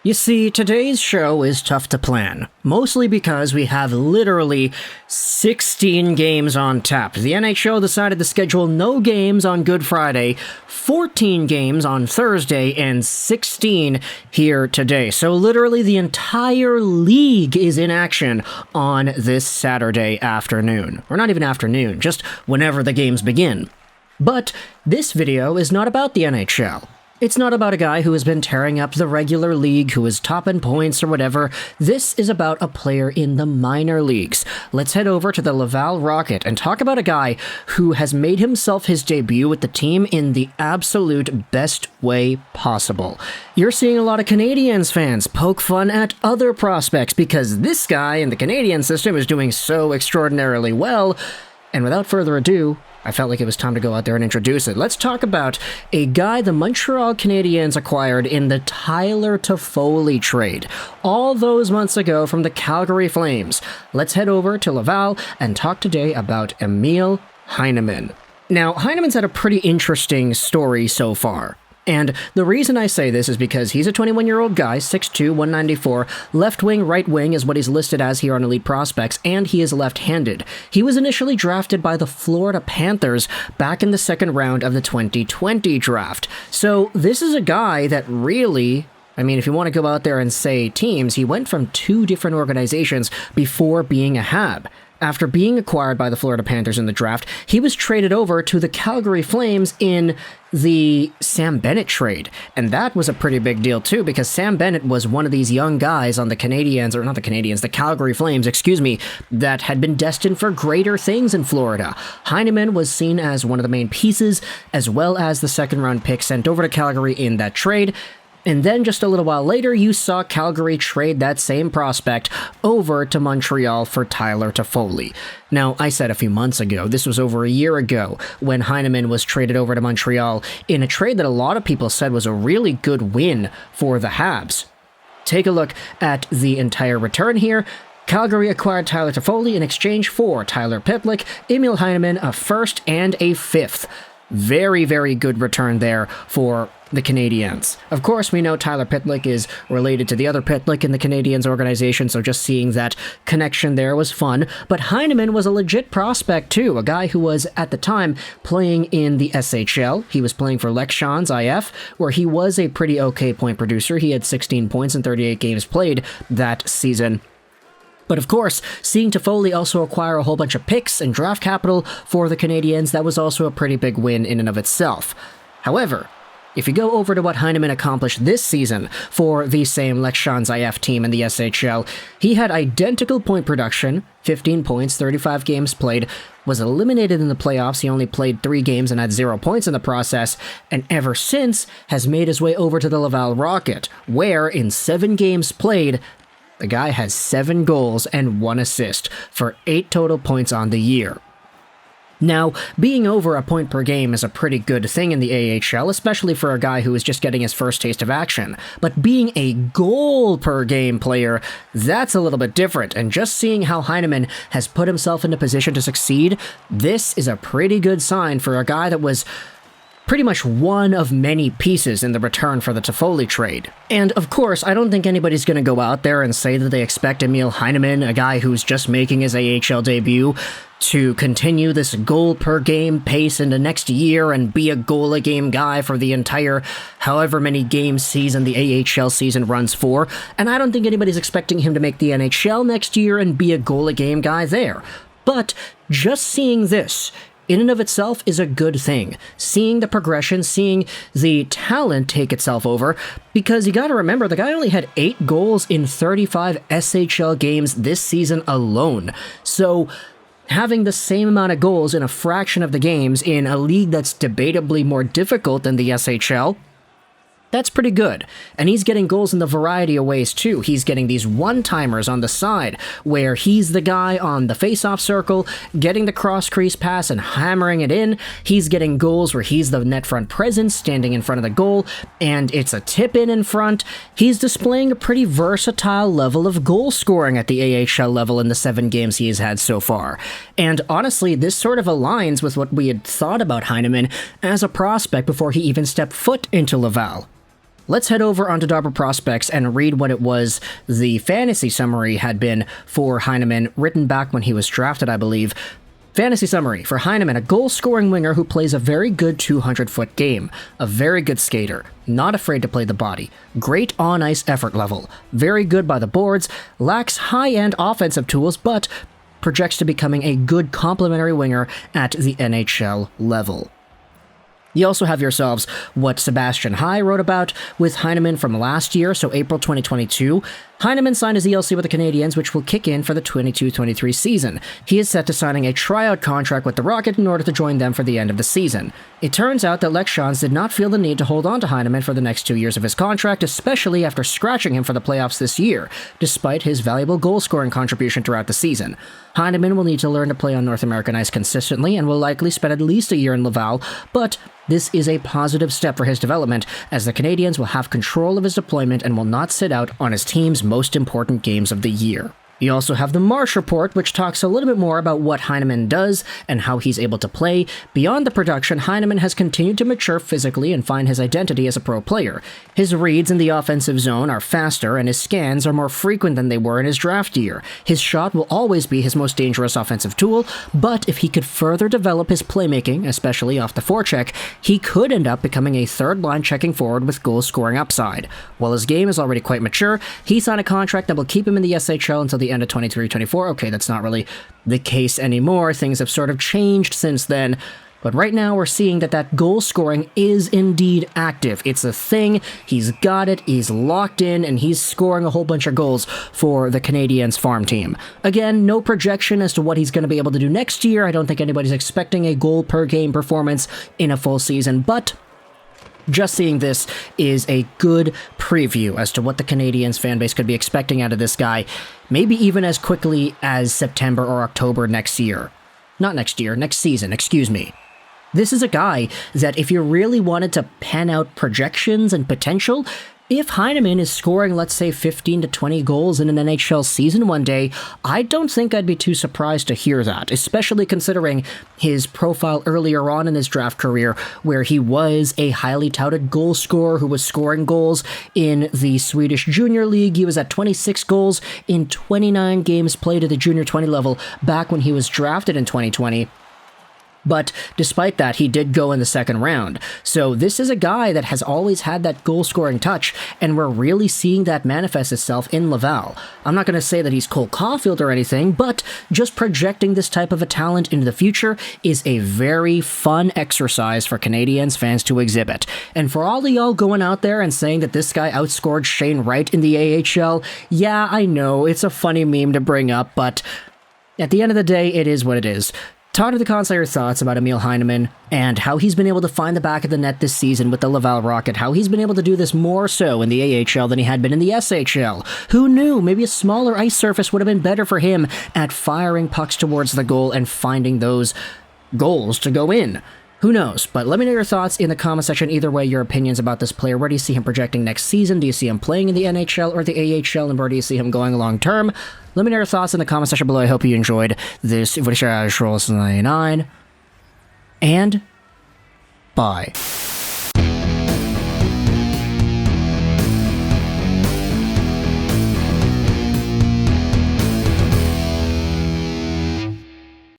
You see, today's show is tough to plan, mostly because we have literally 16 games on tap. The NHL decided to schedule no games on Good Friday, 14 games on Thursday, and 16 here today. So literally the entire league is in action on this Saturday afternoon. Or not even afternoon, just whenever the games begin. But this video is not about the NHL. It's not about a guy who has been tearing up the regular league, who is top in points or whatever. This is about a player in the minor leagues. Let's head over to the Laval Rocket and talk about a guy who has made himself his debut with the team in the absolute best way possible. You're seeing a lot of Canadiens fans poke fun at other prospects because this guy in the Canadian system is doing so extraordinarily well. And without further ado, I felt like it was time to go out there and introduce it. Let's talk about a guy the Montreal Canadiens acquired in the Tyler Toffoli trade all those months ago from the Calgary Flames. Let's head over to Laval and talk today about Emil Heineman. Now, Heineman's had a pretty interesting story so far. And the reason I say this is because he's a 21-year-old guy, 6'2", 194, left wing, right wing is what he's listed as here on Elite Prospects, and he is left-handed. He was initially drafted by the Florida Panthers back in the second round of the 2020 draft. So this is a guy that really, I mean, if you want to go out there and say teams, he went from two different organizations before being a Hab. After being acquired by the Florida Panthers in the draft, he was traded over to the Calgary Flames in the Sam Bennett trade. And that was a pretty big deal too, because Sam Bennett was one of these young guys on the the Calgary Flames, that had been destined for greater things in Florida. Heineman was seen as one of the main pieces, as well as the second-round pick sent over to Calgary in that trade. And then just a little while later, you saw Calgary trade that same prospect over to Montreal for Tyler Toffoli. Now, I said a few months ago, this was over a year ago, when Heineman was traded over to Montreal in a trade that a lot of people said was a really good win for the Habs. Take a look at the entire return here. Calgary acquired Tyler Toffoli in exchange for Tyler Pitlick, Emil Heineman, a first and a fifth. Very, very good return there for the Canadiens. Of course, we know Tyler Pitlick is related to the other Pitlick in the Canadiens organization, so just seeing that connection there was fun. But Heineman was a legit prospect too, a guy who was, at the time, playing in the SHL. He was playing for Lechans IF, where he was a pretty okay point producer. He had 16 points in 38 games played that season. But of course, seeing Toffoli also acquire a whole bunch of picks and draft capital for the Canadiens, that was also a pretty big win in and of itself. However, if you go over to what Heineman accomplished this season for the same Lechans IF team in the SHL, he had identical point production, 15 points, 35 games played, was eliminated in the playoffs. He only played 3 games and had 0 points in the process, and ever since has made his way over to the Laval Rocket, where in 7 games played, the guy has 7 goals and 1 assist for 8 total points on the year. Now, being over a point per game is a pretty good thing in the AHL, especially for a guy who is just getting his first taste of action. But being a goal per game player, that's a little bit different. And just seeing how Heineman has put himself in a position to succeed, this is a pretty good sign for a guy that was pretty much one of many pieces in the return for the Toffoli trade. And of course, I don't think anybody's going to go out there and say that they expect Emil Heineman, a guy who's just making his AHL debut, to continue this goal per game pace into next year and be a goal a game guy for the entire however many game season the AHL season runs for. And I don't think anybody's expecting him to make the NHL next year and be a goal a game guy there. But just seeing this in and of itself is a good thing. Seeing the progression, seeing the talent take itself over, because you gotta remember, the guy only had 8 goals in 35 SHL games this season alone. So having the same amount of goals in a fraction of the games in a league that's debatably more difficult than the SHL, that's pretty good. And he's getting goals in the variety of ways too. He's getting these one-timers on the side where he's the guy on the face-off circle, getting the cross-crease pass and hammering it in. He's getting goals where he's the net front presence, standing in front of the goal, and it's a tip-in in front. He's displaying a pretty versatile level of goal scoring at the AHL level in the 7 games he has had so far. And honestly, this sort of aligns with what we had thought about Heineman as a prospect before he even stepped foot into Laval. let's head over onto Dobber Prospects and read what it was the fantasy summary had been for Heineman, written back when he was drafted, I believe. Fantasy summary for Heineman: a goal-scoring winger who plays a very good 200-foot game, a very good skater, not afraid to play the body, great on-ice effort level, very good by the boards, lacks high-end offensive tools, but projects to becoming a good complementary winger at the NHL level. You also have yourselves what Sebastian High wrote about with Heineman from last year, so April 2022. Heineman signed his ELC with the Canadiens, which will kick in for the 22-23 season. He is set to signing a tryout contract with the Rocket in order to join them for the end of the season. It turns out that Lex Schantz did not feel the need to hold on to Heineman for the next 2 years of his contract, especially after scratching him for the playoffs this year, despite his valuable goal-scoring contribution throughout the season. Heineman will need to learn to play on North American ice consistently and will likely spend at least a year in Laval, but this is a positive step for his development, as the Canadiens will have control of his deployment and will not sit out on his team's most important games of the year. You also have the Marsh Report, which talks a little bit more about what Heineman does and how he's able to play. Beyond the production, Heineman has continued to mature physically and find his identity as a pro player. His reads in the offensive zone are faster, and his scans are more frequent than they were in his draft year. His shot will always be his most dangerous offensive tool, but if he could further develop his playmaking, especially off the forecheck, he could end up becoming a third-line checking forward with goal-scoring upside. While his game is already quite mature, he signed a contract that will keep him in the SHL until the end of 23-24. Okay, that's not really the case anymore. Things have sort of changed since then. But right now we're seeing that goal scoring is indeed active. It's a thing. He's got it. He's locked in, and he's scoring a whole bunch of goals for the Canadiens farm team. Again, no projection as to what he's going to be able to do next year. I don't think anybody's expecting a goal per game performance in a full season, but just seeing this is a good preview as to what the Canadiens fanbase could be expecting out of this guy, maybe even as quickly as September or October next year. Not next year, next season, excuse me. This is a guy that if you really wanted to pan out projections and potential, if Heineman is scoring, let's say, 15 to 20 goals in an NHL season one day, I don't think I'd be too surprised to hear that, especially considering his profile earlier on in his draft career, where he was a highly touted goal scorer who was scoring goals in the Swedish Junior League. He was at 26 goals in 29 games played at the Junior 20 level back when he was drafted in 2020. But despite that, he did go in the second round. So this is a guy that has always had that goal-scoring touch, and we're really seeing that manifest itself in Laval. I'm not going to say that he's Cole Caulfield or anything, but just projecting this type of a talent into the future is a very fun exercise for Canadiens fans to exhibit. And for all of y'all going out there and saying that this guy outscored Shane Wright in the AHL, yeah, I know, it's a funny meme to bring up, but at the end of the day, it is what it is. Talk to the console your thoughts about Emil Heineman and how he's been able to find the back of the net this season with the Laval Rocket, how he's been able to do this more so in the AHL than he had been in the SHL. Who knew? Maybe a smaller ice surface would have been better for him at firing pucks towards the goal and finding those goals to go in. Who knows? But let me know your thoughts in the comment section. Either way, your opinions about this player. Where do you see him projecting next season? Do you see him playing in the NHL or the AHL? And where do you see him going long term? Let me know your thoughts in the comment section below. I hope you enjoyed this video. And bye.